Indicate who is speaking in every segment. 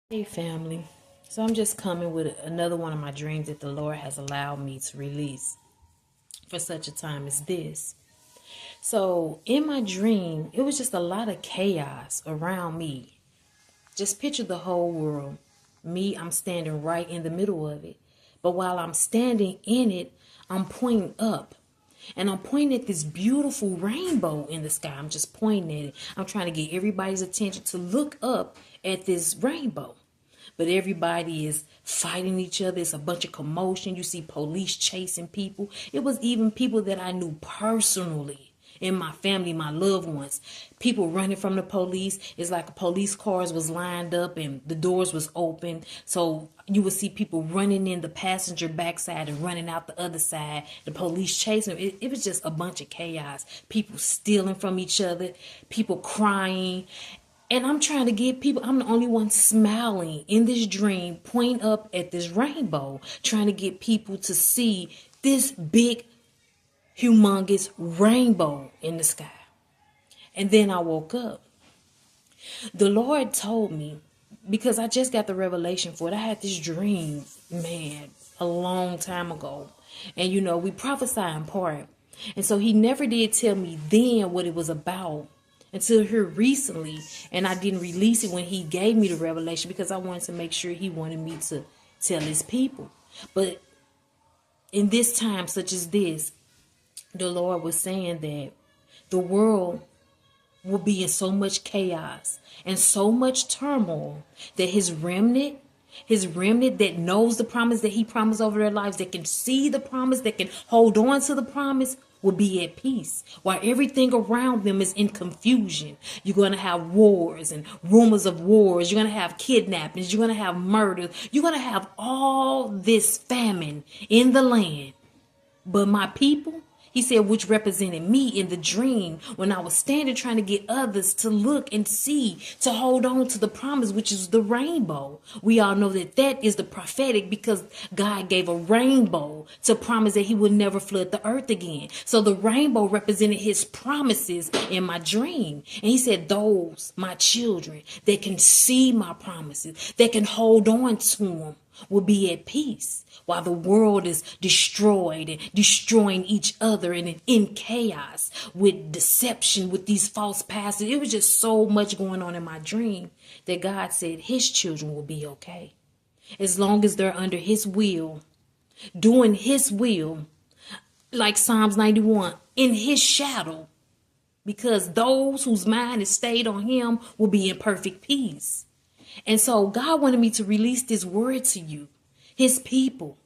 Speaker 1: Hey family, so I'm just coming with another one of my dreams that the Lord has allowed me to release for such a time as this. So in my dream, it was just a lot of chaos around me. Just picture the whole world. Me, I'm standing right in the middle of it. But while I'm standing in it, I'm pointing up. And I'm pointing at this beautiful rainbow in the sky. I'm just pointing at it. I'm trying to get everybody's attention to look up at this rainbow. But everybody is fighting each other. It's a bunch of commotion. You see police chasing people. It was even people that I knew personally in my family, my loved ones. People running from the police. It's like police cars was lined up and the doors was open. So you would see people running in the passenger backside and running out the other side. The police chasing them. It was just a bunch of chaos. People stealing from each other. People crying. And I'm trying to get people, I'm the only one smiling in this dream, pointing up at this rainbow, trying to get people to see this big, humongous rainbow in the sky. And then I woke up. The Lord told me, because I just got the revelation for it. I had this dream, man, a long time ago. And we prophesy in part. And so he never did tell me then what it was about until here recently. And I didn't release it when he gave me the revelation because I wanted to make sure he wanted me to tell his people. But in this time such as this, the Lord was saying that the world will be in so much chaos and so much turmoil that his remnant that knows the promise that he promised over their lives, that can see the promise, that can hold on to the promise, will be at peace, while everything around them is in confusion. You're going to have wars and rumors of wars. You're going to have kidnappings. You're going to have murders. You're going to have all this famine in the land. But my people, he said, which represented me in the dream when I was standing trying to get others to look and see, to hold on to the promise, which is the rainbow. We all know that that is the prophetic because God gave a rainbow to promise that he would never flood the earth again. So the rainbow represented his promises in my dream. And he said, those, my children, that can see my promises, that can hold on to them, will be at peace while the world is destroyed and destroying each other and in chaos with deception, with these false pastors. It was just so much going on in my dream that God said his children will be okay. As long as they're under his will, doing his will, like Psalms 91, in his shadow, because those whose mind is stayed on him will be in perfect peace. And so God wanted me to release this word to you, his people,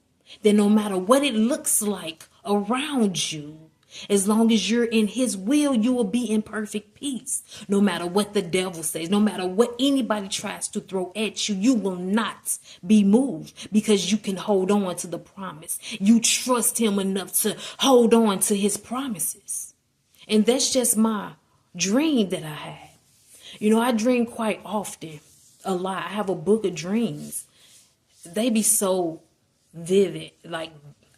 Speaker 1: that no matter what it looks like around you, as long as you're in his will, you will be in perfect peace. No matter what the devil says, no matter what anybody tries to throw at you, you will not be moved because you can hold on to the promise. You trust him enough to hold on to his promises. And that's just my dream that I had. I dream quite often. A lot. I have a book of dreams. They be so vivid. Like,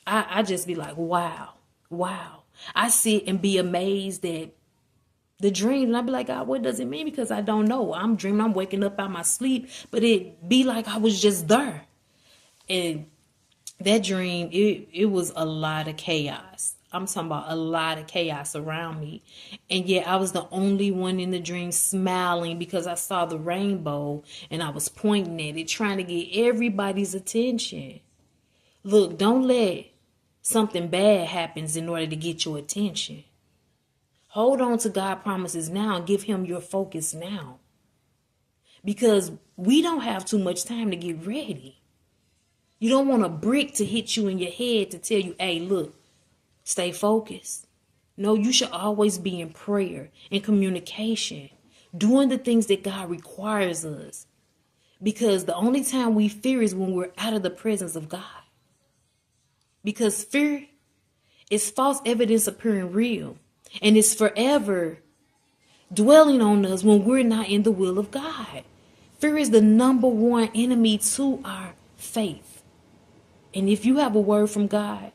Speaker 1: I just be like, wow. I sit and be amazed at the dreams. And I be like, God, what does it mean? Because I don't know. I'm dreaming. I'm waking up out my sleep. But it be like I was just there. And that dream, it was a lot of chaos. I'm talking about a lot of chaos around me. And yet I was the only one in the dream smiling because I saw the rainbow and I was pointing at it, trying to get everybody's attention. Look, don't let something bad happen in order to get your attention. Hold on to God's promises now and give him your focus now. Because we don't have too much time to get ready. You don't want a brick to hit you in your head to tell you, hey, look, stay focused. No, you should always be in prayer and communication, doing the things that God requires us. Because the only time we fear is when we're out of the presence of God. Because fear is false evidence appearing real. And it's forever dwelling on us when we're not in the will of God. Fear is the number one enemy to our faith. And if you have a word from God,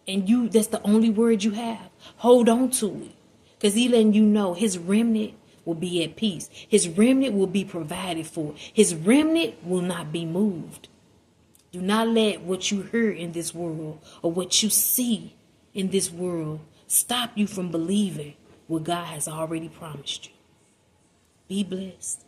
Speaker 1: and that's the only word you have, hold on to it. Because he letting you know his remnant, will be at peace. His remnant will be provided for. His remnant will not be moved. Do not let what you hear in this world or what you see in this world stop you from believing what God has already promised you. Be blessed.